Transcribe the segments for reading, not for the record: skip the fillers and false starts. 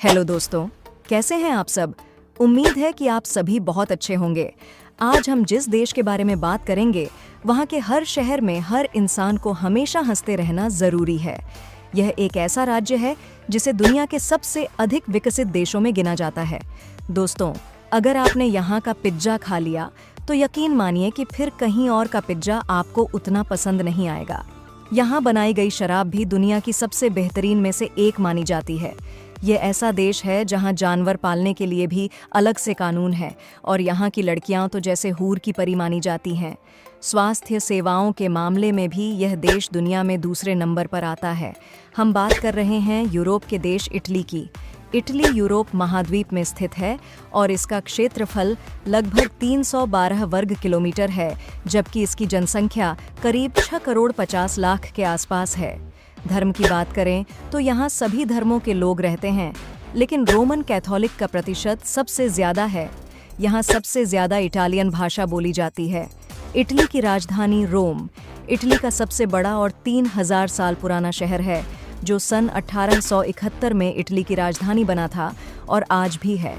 Hello दोस्तों, कैसे हैं आप सब। उम्मीद है कि आप सभी बहुत अच्छे होंगे। आज हम जिस देश के बारे में बात करेंगे, वहाँ के हर शहर में हर इंसान को हमेशा हंसते रहना जरूरी है। यह एक ऐसा राज्य है जिसे दुनिया के सबसे अधिक विकसित देशों में गिना जाता है। दोस्तों, अगर आपने यहाँ का पिज्जा खा लिया तो यकीन मानिए कि फिर कहीं और का पिज्जा आपको उतना पसंद नहीं आएगा। यहाँ बनाई गई शराब भी दुनिया की सबसे बेहतरीन में से एक मानी जाती है। ये ऐसा देश है जहाँ जानवर पालने के लिए भी अलग से कानून है और यहाँ की लड़कियाँ तो जैसे हूर की परी मानी जाती हैं। स्वास्थ्य सेवाओं के मामले में भी यह देश दुनिया में दूसरे नंबर पर आता है। हम बात कर रहे हैं यूरोप के देश इटली की। इटली यूरोप महाद्वीप में स्थित है और इसका क्षेत्रफल लगभग 312 वर्ग किलोमीटर है, जबकि इसकी जनसंख्या करीब 6 करोड़ 50 लाख के आसपास है। धर्म की बात करें तो यहाँ सभी धर्मों के लोग रहते हैं, लेकिन रोमन कैथोलिक का प्रतिशत सबसे ज़्यादा है। यहाँ सबसे ज़्यादा इटालियन भाषा बोली जाती है। इटली की राजधानी रोम इटली का सबसे बड़ा और 3000 साल पुराना शहर है, जो सन 1871 में इटली की राजधानी बना था और आज भी है।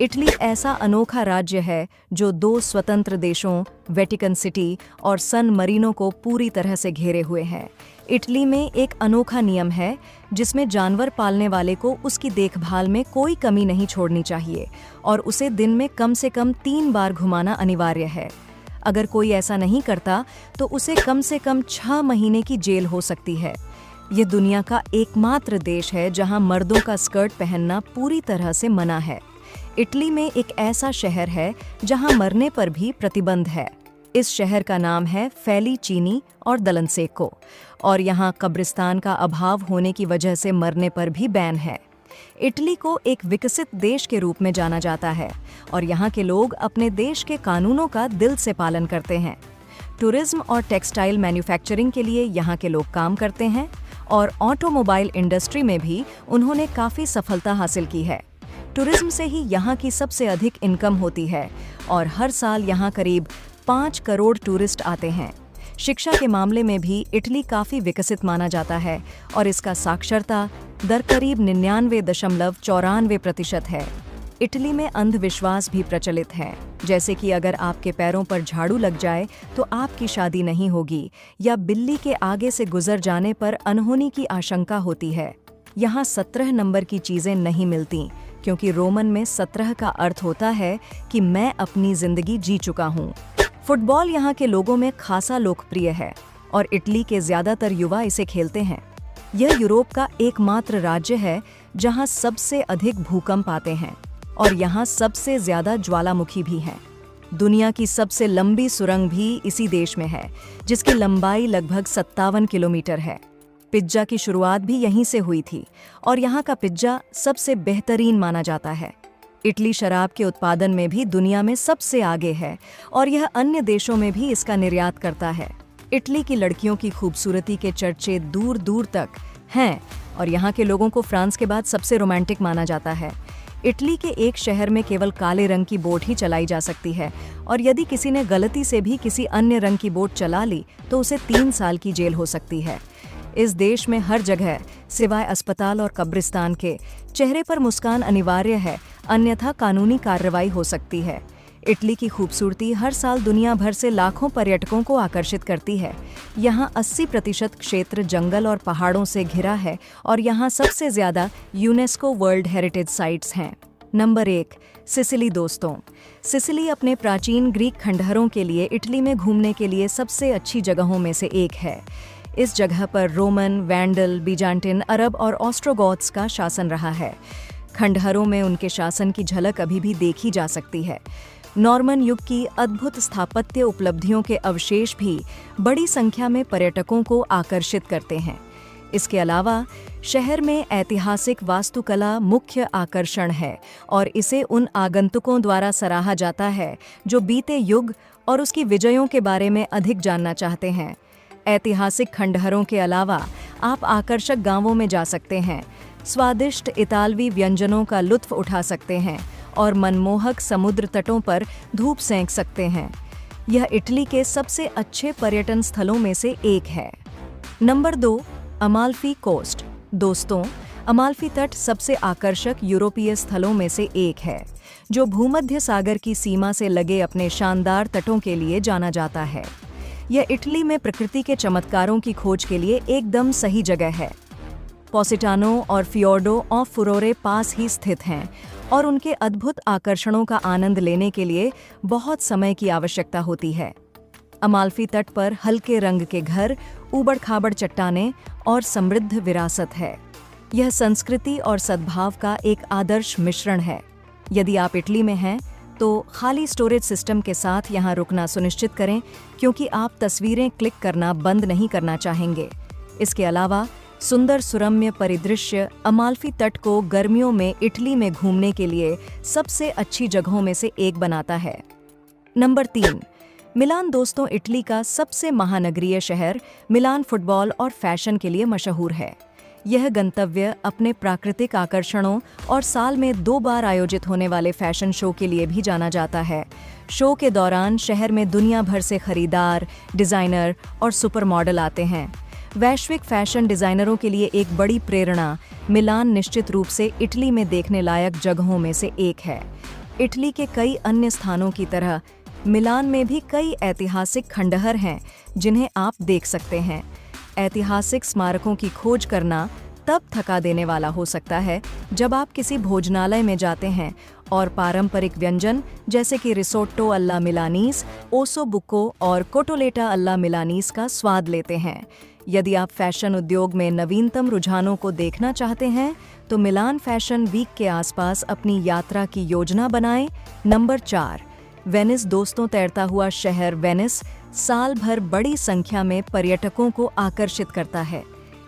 इटली ऐसा अनोखा राज्य है जो 2 स्वतंत्र देशों वेटिकन सिटी और सन मरीनो को पूरी तरह से घेरे हुए है। इटली में एक अनोखा नियम है जिसमें जानवर पालने वाले को उसकी देखभाल में कोई कमी नहीं छोड़नी चाहिए और उसे दिन में कम से कम 3 बार घुमाना अनिवार्य है। अगर कोई ऐसा नहीं करता तो उसे कम से कम 6 महीने की जेल हो सकती है। ये दुनिया का एकमात्र देश है जहां मर्दों का स्कर्ट पहनना पूरी तरह से मना है। इटली में एक ऐसा शहर है जहां मरने पर भी प्रतिबंध है। इस शहर का नाम है फेलिचीनी और दलनसेको और यहाँ कब्रिस्तान का अभाव होने की वजह से मरने पर भी बैन है। इटली को एक विकसित देश के रूप में जाना जाता है और यहाँ के लोग अपने देश के कानूनों का दिल से पालन करते हैं। टूरिज्म और टेक्सटाइल मैन्युफैक्चरिंग के लिए यहाँ के लोग काम करते हैं और ऑटोमोबाइल इंडस्ट्री में भी उन्होंने काफ़ी सफलता हासिल की है। टूरिज्म से ही यहाँ की सबसे अधिक इनकम होती है और हर साल यहाँ करीब 5 करोड़ टूरिस्ट आते हैं। शिक्षा के मामले में भी इटली काफ़ी विकसित माना जाता है और इसका साक्षरता दर करीब 99.94% है। इटली में अंधविश्वास भी प्रचलित है, जैसे कि अगर आपके पैरों पर झाड़ू लग जाए तो आपकी शादी नहीं होगी या बिल्ली के आगे से गुजर जाने पर अनहोनी की आशंका होती है। यहाँ 17 नंबर की चीज़ें नहीं मिलती, क्योंकि रोमन में 17 का अर्थ होता है कि मैं अपनी जिंदगी जी चुका हूँ। फुटबॉल यहाँ के लोगों में खासा लोकप्रिय है और इटली के ज़्यादातर युवा इसे खेलते हैं। यह यूरोप का एकमात्र राज्य है जहाँ सबसे अधिक भूकंप आते हैं और यहाँ सबसे ज़्यादा ज्वालामुखी भी हैं। दुनिया की सबसे लंबी सुरंग भी इसी देश में है, जिसकी लंबाई लगभग 57 किलोमीटर है। पिज्जा की शुरुआत भी यहीं से हुई थी और यहाँ का पिज्जा सबसे बेहतरीन माना जाता है। इटली शराब के उत्पादन में भी दुनिया में सबसे आगे है और यह अन्य देशों में भी इसका निर्यात करता है। इटली की लड़कियों की खूबसूरती के चर्चे दूर दूर तक हैं और यहाँ के लोगों को फ्रांस के बाद सबसे रोमांटिक माना जाता है। इटली के एक शहर में केवल काले रंग की बोट ही चलाई जा सकती है और यदि किसी ने गलती से भी किसी अन्य रंग की बोट चला ली तो उसे 3 साल की जेल हो सकती है। इस देश में हर जगह सिवाय अस्पताल और कब्रिस्तान के चेहरे पर मुस्कान अनिवार्य है, अन्यथा कानूनी कार्रवाई हो सकती है। इटली की खूबसूरती हर साल दुनिया भर से लाखों पर्यटकों को आकर्षित करती है। यहाँ 80% क्षेत्र जंगल और पहाड़ों से घिरा है और यहाँ सबसे ज़्यादा यूनेस्को वर्ल्ड हेरिटेज साइट्स हैं। Number 1, Sicily. दोस्तों, सिसिली अपने प्राचीन ग्रीक खंडहरों के लिए इटली में घूमने के लिए सबसे अच्छी जगहों में से एक है। इस जगह पर रोमन, वैंडल, बीजांटिन, अरब और ऑस्ट्रोगॉथ्स का शासन रहा है। खंडहरों में उनके शासन की झलक अभी भी देखी जा सकती है। नॉर्मन युग की अद्भुत स्थापत्य उपलब्धियों के अवशेष भी बड़ी संख्या में पर्यटकों को आकर्षित करते हैं। इसके अलावा शहर में ऐतिहासिक वास्तुकला मुख्य आकर्षण है और इसे उन आगंतुकों द्वारा सराहा जाता है जो बीते युग और उसकी विजयों के बारे में अधिक जानना चाहते हैं। ऐतिहासिक खंडहरों के अलावा आप आकर्षक गांवों में जा सकते हैं, स्वादिष्ट इतालवी व्यंजनों का लुत्फ उठा सकते हैं और मनमोहक समुद्र तटों पर धूप सेंक सकते हैं। यह इटली के सबसे अच्छे पर्यटन स्थलों में से एक है। Number 2, Amalfi coast. दोस्तों, अमाल्फी तट सबसे आकर्षक यूरोपीय स्थलों में से एक है, जो भूमध्य सागर की सीमा से लगे अपने शानदार तटों के लिए जाना जाता है। यह इटली में प्रकृति के चमत्कारों की खोज के लिए एकदम सही जगह है। पोसिटानो और फियोर्डो ऑफ फुरोरे पास ही स्थित हैं और उनके अद्भुत आकर्षणों का आनंद लेने के लिए बहुत समय की आवश्यकता होती है। अमाल्फी तट पर हल्के रंग के घर, ऊबड़-खाबड़ चट्टानें और समृद्ध विरासत है। यह संस्कृति और सद्भाव का एक आदर्श मिश्रण है। यदि आप इटली में हैं, तो खाली स्टोरेज सिस्टम के साथ यहाँ रुकना सुनिश्चित करें, क्योंकि आप तस्वीरें क्लिक करना बंद नहीं करना चाहेंगे। इसके अलावा सुंदर सुरम्य परिदृश्य अमाल्फी तट को गर्मियों में इटली में घूमने के लिए सबसे अच्छी जगहों में से एक बनाता है। नंबर 3, मिलान। दोस्तों, इटली का सबसे महानगरीय शहर मिलान फुटबॉल और फैशन के लिए मशहूर है। यह गंतव्य अपने प्राकृतिक आकर्षणों और साल में 2 बार आयोजित होने वाले फैशन शो के लिए भी जाना जाता है। शो के दौरान शहर में दुनिया भर से खरीदार, डिजाइनर और सुपर मॉडल आते हैं। वैश्विक फैशन डिजाइनरों के लिए एक बड़ी प्रेरणा मिलान निश्चित रूप से इटली में देखने लायक जगहों में से एक है। इटली के कई अन्य स्थानों की तरह मिलान में भी कई ऐतिहासिक खंडहर हैं जिन्हें आप देख सकते हैं। ऐतिहासिक स्मारकों की खोज करना तब थका देने वाला हो सकता है जब आप किसी भोजनालय में जाते हैं और पारंपरिक व्यंजन जैसे कि रिसोट्टो अल्ला मिलानीस, ओसो बुको और कोटोलेटा अल्ला मिलानीस का स्वाद लेते हैं। यदि आप फैशन उद्योग में नवीनतम रुझानों को देखना चाहते हैं, तो मिलान फैशन वीक के आसपास अपनी यात्रा की योजना बनाएं। Number 4, Venice. दोस्तों, तैरता हुआ शहर वेनिस साल भर बड़ी संख्या में पर्यटकों को आकर्षित करता है।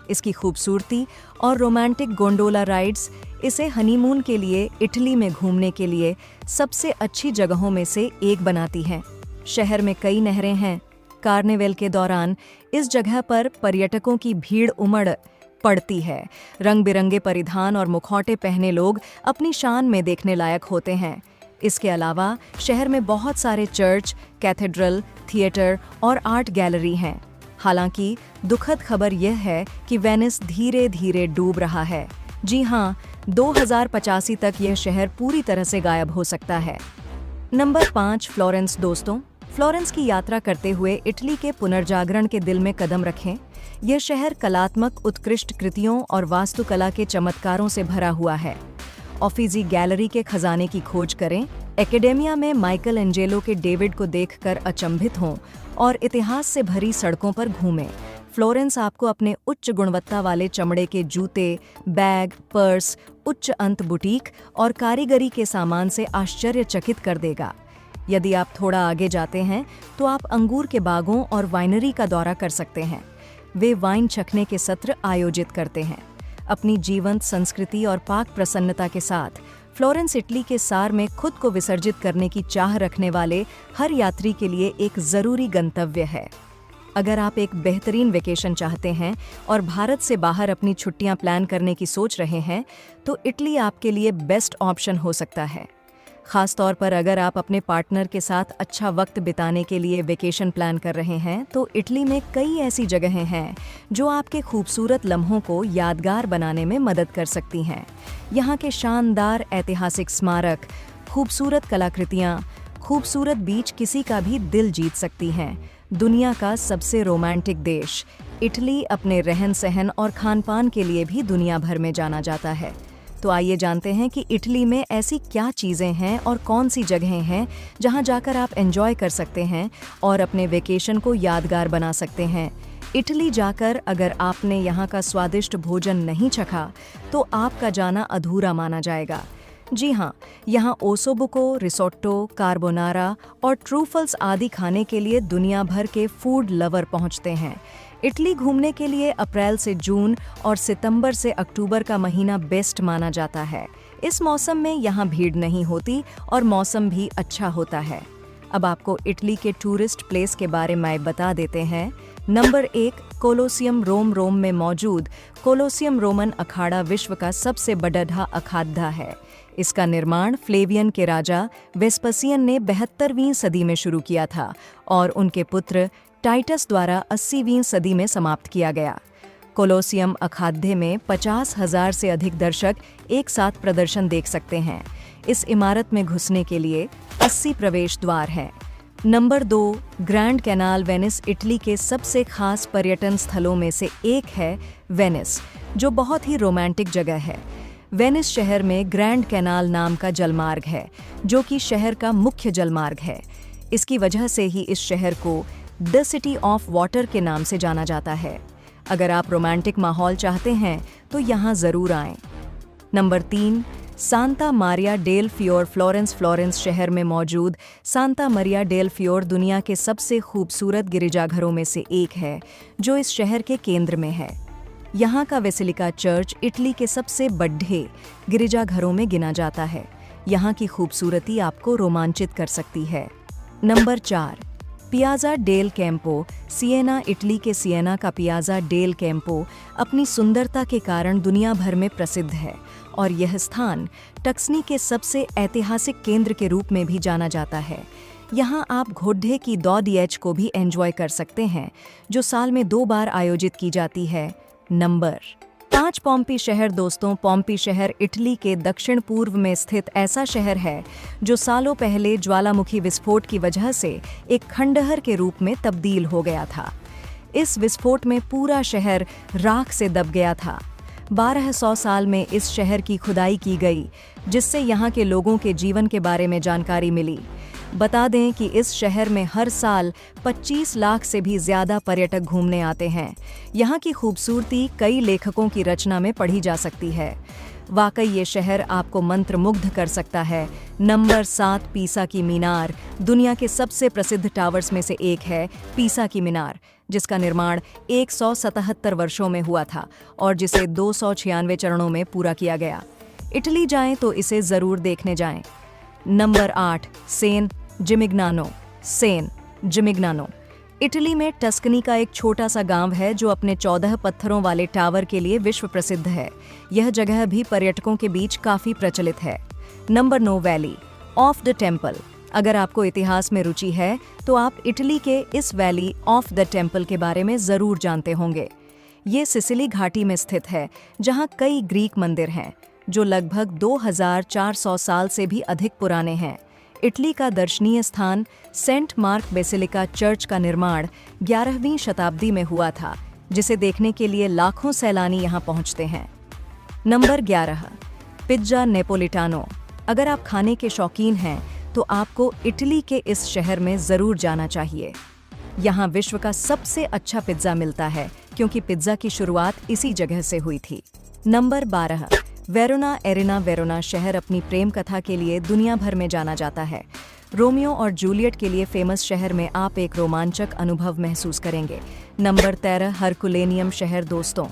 इसकी खूबसूरती और रोमांटिक गोंडोला राइड्स इसे हनीमून के लिए इटली में घूमने के लिए सबसे अच्छी जगहों में से एक बनाती हैं। शहर में कई नहरें हैं। कार्निवल के दौरान इस जगह पर पर्यटकों की भीड़ उमड़ पड़ती है। रंग बिरंगे परिधान और मुखौटे पहने लोग अपनी शान में देखने लायक होते हैं। इसके अलावा शहर में बहुत सारे चर्च, कैथेड्रल, थिएटर और आर्ट गैलरी हैं। हालांकि दुखद खबर यह है कि वेनिस धीरे धीरे डूब रहा है। जी हाँ, 2085 तक यह शहर पूरी तरह से गायब हो सकता है। Number 5, Florence. दोस्तों, फ्लोरेंस की यात्रा करते हुए इटली के पुनर्जागरण के दिल में कदम रखें। यह शहर कलात्मक उत्कृष्ट कृतियों और वास्तुकला के चमत्कारों से भरा हुआ है। ऑफिजी गैलरी के खजाने की खोज करें, एकेडेमिया में माइकल एंजेलो के डेविड को देखकर अचंभित हों और इतिहास से भरी सड़कों पर घूमें। फ्लोरेंस आपको अपने उच्च गुणवत्ता वाले चमड़े के जूते, बैग, पर्स, उच्च अंत बुटीक और कारीगरी के सामान से आश्चर्यचकित कर देगा। यदि आप थोड़ा आगे जाते हैं, तो आप अंगूर के बागों और वाइनरी का दौरा कर सकते हैं। वे वाइन चखने के सत्र आयोजित करते हैं। अपनी जीवंत संस्कृति और पाक प्रसन्नता के साथ फ्लोरेंस इटली के सार में खुद को विसर्जित करने की चाह रखने वाले हर यात्री के लिए एक जरूरी गंतव्य है। अगर आप एक बेहतरीन वेकेशन चाहते हैं और भारत से बाहर अपनी छुट्टियां प्लान करने की सोच रहे हैं, तो इटली आपके लिए बेस्ट ऑप्शन हो सकता है। खास तौर पर अगर आप अपने पार्टनर के साथ अच्छा वक्त बिताने के लिए वेकेशन प्लान कर रहे हैं, तो इटली में कई ऐसी जगहें हैं जो आपके खूबसूरत लम्हों को यादगार बनाने में मदद कर सकती हैं। यहाँ के शानदार ऐतिहासिक स्मारक, खूबसूरत कलाकृतियाँ, खूबसूरत बीच किसी का भी दिल जीत सकती हैं। दुनिया का सबसे रोमांटिक देश इटली अपने रहन सहन और खान पान के लिए भी दुनिया भर में जाना जाता है। तो आइए जानते हैं कि इटली में ऐसी क्या चीज़ें हैं और कौन सी जगहें हैं जहां जाकर आप एंजॉय कर सकते हैं और अपने वेकेशन को यादगार बना सकते हैं। इटली जाकर अगर आपने यहाँ का स्वादिष्ट भोजन नहीं चखा, तो आपका जाना अधूरा माना जाएगा। जी हाँ, यहाँ ओसोबुको, रिसोट्टो, कार्बोनारा और ट्रूफल्स आदि खाने के लिए दुनिया भर के फूड लवर पहुँचते हैं। इटली घूमने के लिए अप्रैल से जून और सितंबर से अक्टूबर का महीना बेस्ट माना जाता है। इस मौसम में यहाँ भीड़ नहीं होती और मौसम भी अच्छा होता है। अब आपको इटली के टूरिस्ट प्लेस के बारे में बता देते हैं। Number 1, Colosseum. रोम में मौजूद कोलोसियम रोमन अखाड़ा विश्व का सबसे बड़ा अखाड़ा है। इसका निर्माण फ्लेवियन के राजा वेस्पसियन ने 72वीं सदी में शुरू किया था और उनके पुत्र टाइटस द्वारा 80वीं सदी में समाप्त किया गया। कोलोसियम अखाद्य में 50,000 से अधिक दर्शक एक साथ प्रदर्शन देख सकते हैं। इस इमारत में घुसने के लिए 80 प्रवेश द्वार हैं। Number 2, grand canal Venice Italy के सबसे खास पर्यटन स्थलों में से एक है वेनिस, जो बहुत ही रोमांटिक जगह है। वेनिस शहर में ग्रैंड कैनाल नाम का जलमार्ग है, जो कि शहर का मुख्य जलमार्ग है। इसकी वजह से ही इस शहर को द सिटी ऑफ वाटर के नाम से जाना जाता है। अगर आप रोमांटिक माहौल चाहते हैं तो यहाँ ज़रूर आएं। Number 3, Santa Maria del Fiore Florence शहर में मौजूद सांता मारिया डेल फियोर दुनिया के सबसे खूबसूरत गिरिजाघरों में से एक है, जो इस शहर के केंद्र में है। यहाँ का बेसिलिका चर्च इटली के सबसे बड़े गिरिजाघरों में गिना जाता है। यहाँ की खूबसूरती आपको रोमांचित कर सकती है। Number 4, Piazza del Campo Siena Italy के सिएना का पियाज़ा डेल कैंपो अपनी सुंदरता के कारण दुनिया भर में प्रसिद्ध है और यह स्थान टस्कनी के सबसे ऐतिहासिक केंद्र के रूप में भी जाना जाता है। यहाँ आप घोड़े की दौड़ को भी एंजॉय कर सकते हैं, जो साल में 2 बार आयोजित की जाती है। नंबर 5, पोम्पी शहर। दोस्तों, पोम्पी शहर इटली के दक्षिण पूर्व में स्थित ऐसा शहर है जो सालों पहले ज्वालामुखी विस्फोट की वजह से एक खंडहर के रूप में तब्दील हो गया था। इस विस्फोट में पूरा शहर राख से दब गया था। 1200 साल में इस शहर की खुदाई की गई, जिससे यहाँ के लोगों के जीवन के बारे में जानकारी मिली। बता दें कि इस शहर में हर साल 25 लाख से भी ज़्यादा पर्यटक घूमने आते हैं। यहाँ की खूबसूरती कई लेखकों की रचना में पढ़ी जा सकती है। वाकई ये शहर आपको मंत्रमुग्ध कर सकता है। नंबर 7, पीसा की मीनार। दुनिया के सबसे प्रसिद्ध टावर्स में से एक है पीसा की मीनार, जिसका निर्माण 177 वर्षों में हुआ था और जिसे 296 चरणों में पूरा किया गया। इटली जाएं तो इसे ज़रूर देखने जाएं। नंबर 8, सेन जिमिग्नानो। इटली में टस्कनी का एक छोटा सा गांव है जो अपने 14 पत्थरों वाले टावर के लिए विश्व प्रसिद्ध है। यह जगह भी पर्यटकों के बीच काफ़ी प्रचलित है। Number 9, valley of the temple. अगर आपको इतिहास में रुचि है तो आप इटली के इस वैली ऑफ द टेम्पल के बारे में ज़रूर जानते होंगे। ये सिसिली घाटी में स्थित है, जहाँ कई ग्रीक मंदिर हैं जो लगभग 2400 साल से भी अधिक पुराने हैं। इटली का दर्शनीय स्थान सेंट मार्क बेसिलिका चर्च का निर्माण 11वीं शताब्दी में हुआ था, जिसे देखने के लिए लाखों सैलानी यहाँ पहुँचते हैं। Number 11, pizza Napolitano. अगर आप खाने के शौकीन हैं तो आपको इटली के इस शहर में ज़रूर जाना चाहिए। यहाँ विश्व का सबसे अच्छा पिज़्ज़ा मिलता है, क्योंकि पिज़्ज़ा की शुरुआत इसी जगह से हुई थी। नंबर 12, वेरोना शहर अपनी प्रेम कथा के लिए दुनिया भर में जाना जाता है। रोमियो और जूलियट के लिए फेमस शहर में आप एक रोमांचक अनुभव महसूस करेंगे। नंबर 13, हरकुलेनियम शहर। दोस्तों,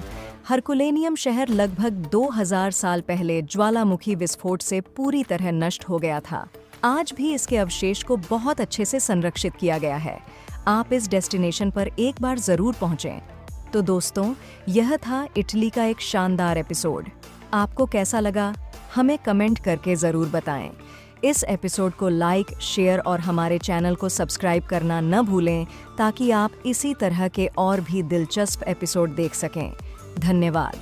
हरकुलेनियम शहर लगभग 2000 साल पहले ज्वालामुखी विस्फोट से पूरी तरह नष्ट हो गया था। आज भी इसके अवशेष को बहुत अच्छे से संरक्षित किया गया है। आप इस डेस्टिनेशन पर एक बार ज़रूर पहुँचें। तो दोस्तों, यह था इटली का एक शानदार एपिसोड। आपको कैसा लगा, हमें कमेंट करके ज़रूर बताएं। इस एपिसोड को लाइक, शेयर और हमारे चैनल को सब्सक्राइब करना न भूलें, ताकि आप इसी तरह के और भी दिलचस्प एपिसोड देख सकें। धन्यवाद।